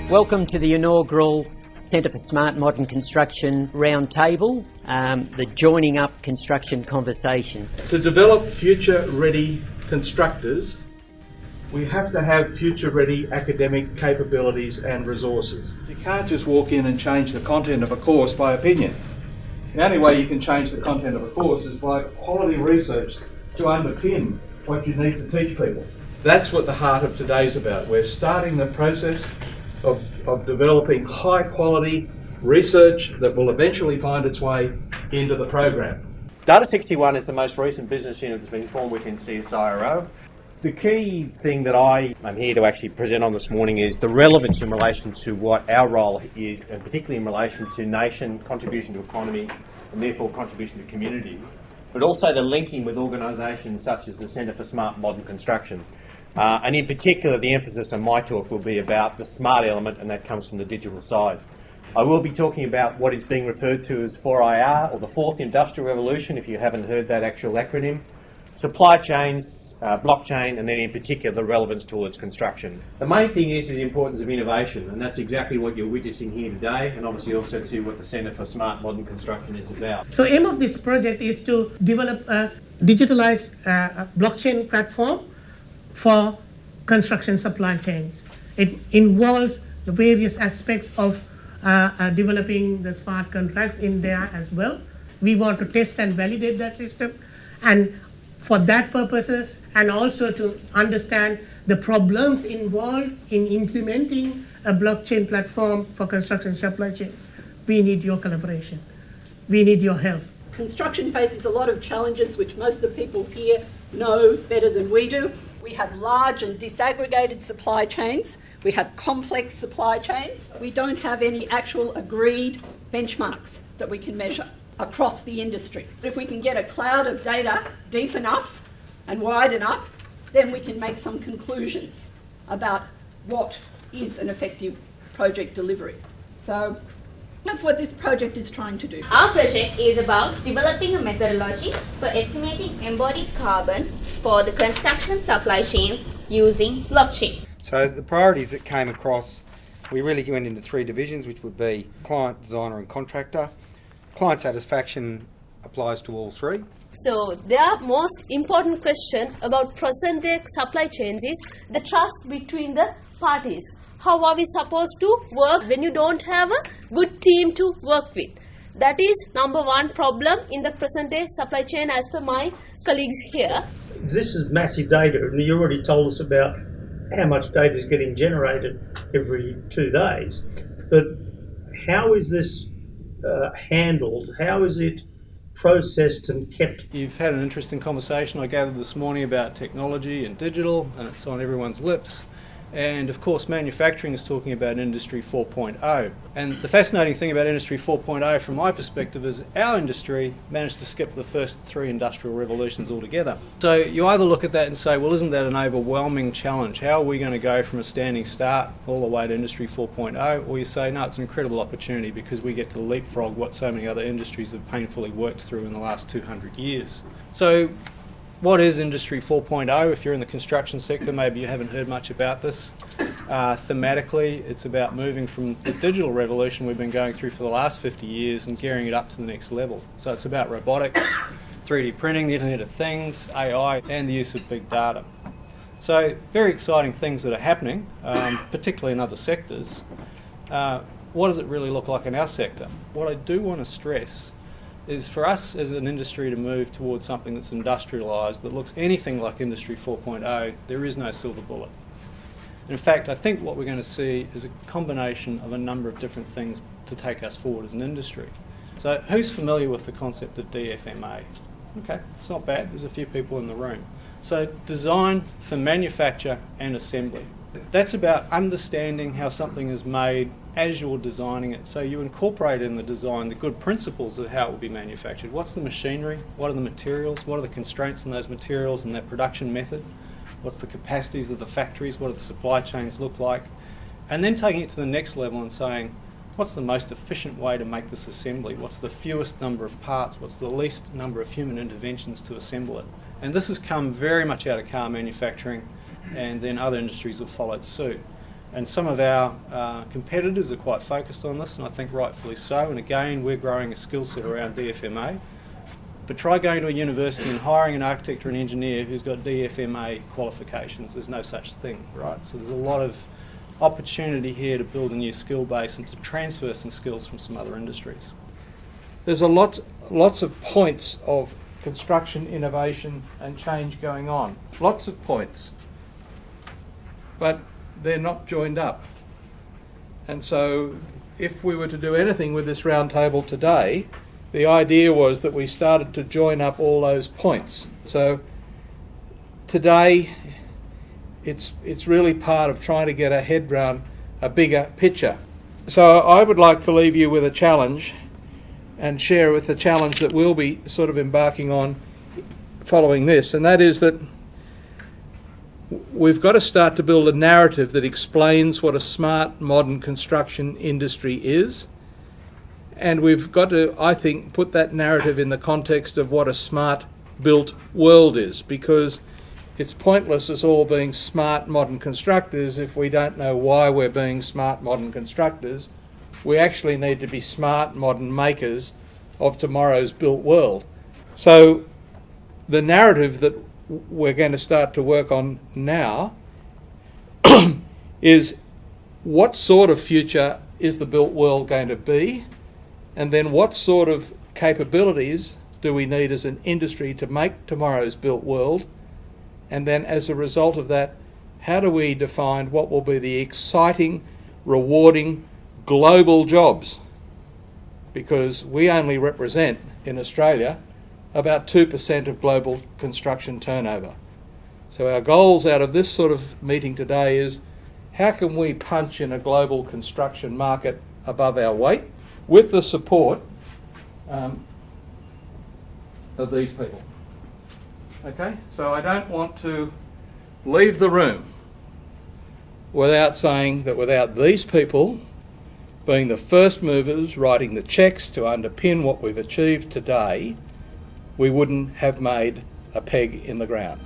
Welcome to the inaugural Centre for Smart Modern Construction Roundtable, the Joining Up Construction Conversation. To develop future-ready constructors, we have to have future-ready academic capabilities and resources. You can't just walk in and change the content of a course by opinion. The only way you can change the content of a course is by quality research to underpin what you need to teach people. That's what the heart of today's about. We're starting the process of developing high quality research that will eventually find its way into the program. Data 61 is the most recent business unit that's been formed within CSIRO. The key thing that I'm here to actually present on this morning is the relevance in relation to what our role is, and particularly in relation to nation, contribution to economy, and therefore contribution to community, but also the linking with organisations such as the Centre for Smart Modern Construction. And in particular, the emphasis on my talk will be about the smart element, and that comes from the digital side. I will be talking about what is being referred to as 4IR, or the Fourth Industrial Revolution, if you haven't heard that actual acronym, supply chains, blockchain, and then in particular the relevance towards construction. The main thing is the importance of innovation, and that's exactly what you're witnessing here today, and obviously also to what the Centre for Smart Modern Construction is about. So aim of this project is to develop a digitalized blockchain platform for construction supply chains. It involves the various aspects of developing the smart contracts in there as well. We want to test and validate that system, and for that purposes, and also to understand the problems involved in implementing a blockchain platform for construction supply chains. We need your collaboration. We need your help. Construction faces a lot of challenges which most of the people here know better than we do. We have large and disaggregated supply chains. We have complex supply chains. We don't have any actual agreed benchmarks that we can measure across the industry. If we can get a cloud of data deep enough and wide enough, then we can make some conclusions about what is an effective project delivery. So that's what this project is trying to do. Our project is about developing a methodology for estimating embodied carbon for the construction supply chains using blockchain. So the priorities that came across, we really went into three divisions, which would be client, designer and contractor. Client satisfaction applies to all three. So the most important question about present day supply chains is the trust between the parties. How are we supposed to work when you don't have a good team to work with? That is number one problem in the present day supply chain as per my colleagues here. This is massive data, and you already told us about how much data is getting generated every 2 days. But how is this handled? How is it processed and kept? You've had an interesting conversation, I gathered this morning, about technology and digital, and it's on everyone's lips. And of course manufacturing is talking about Industry 4.0. And the fascinating thing about Industry 4.0 from my perspective is our industry managed to skip the first 3 industrial revolutions altogether. So you either look at that and say, well, isn't that an overwhelming challenge? How are we going to go from a standing start all the way to Industry 4.0? Or you say, no, it's an incredible opportunity because we get to leapfrog what so many other industries have painfully worked through in the last 200 years. So what is Industry 4.0? If you're in the construction sector, maybe you haven't heard much about this. Thematically, it's about moving from the digital revolution we've been going through for the last 50 years and gearing it up to the next level. So it's about robotics, 3D printing, the Internet of Things, AI, and the use of big data. So very exciting things that are happening, particularly in other sectors. What does it really look like in our sector? What I do want to stress is for us as an industry to move towards something that's industrialised, that looks anything like Industry 4.0, there is no silver bullet. In fact, I think what we're going to see is a combination of a number of different things to take us forward as an industry. So who's familiar with the concept of DFMA? Okay, it's not bad, there's a few people in the room. So design for manufacture and assembly. That's about understanding how something is made as you're designing it. So you incorporate in the design the good principles of how it will be manufactured. What's the machinery? What are the materials? What are the constraints on those materials and that production method? What's the capacities of the factories? What do the supply chains look like? And then taking it to the next level and saying, what's the most efficient way to make this assembly? What's the fewest number of parts? What's the least number of human interventions to assemble it? And this has come very much out of car manufacturing, and then other industries have followed suit. And some of our competitors are quite focused on this, and I think rightfully so. And again, we're growing a skill set around DFMA. But try going to a university and hiring an architect or an engineer who's got DFMA qualifications. There's no such thing, right? So there's a lot of opportunity here to build a new skill base and to transfer some skills from some other industries. There's lots of points of construction, innovation and change going on. Lots of points. But they're not joined up. And so if we were to do anything with this roundtable today, the idea was that we started to join up all those points. So today it's really part of trying to get our head round a bigger picture. So I would like to leave you with a challenge and share with the challenge that we'll be sort of embarking on following this, and that is that we've got to start to build a narrative that explains what a smart modern construction industry is, and we've got to, I think, put that narrative in the context of what a smart built world is, because it's pointless us all being smart modern constructors if we don't know why we're being smart modern constructors. We actually need to be smart modern makers of tomorrow's built world. So the narrative that we're going to start to work on now is what sort of future is the built world going to be, and then what sort of capabilities do we need as an industry to make tomorrow's built world, and then as a result of that, how do we define what will be the exciting, rewarding, global jobs? Because we only represent, in Australia, about 2% of global construction turnover. So our goals out of this sort of meeting today is how can we punch in a global construction market above our weight with the support of these people. Okay, so I don't want to leave the room without saying that without these people being the first movers writing the cheques to underpin what we've achieved today, we wouldn't have made a peg in the ground.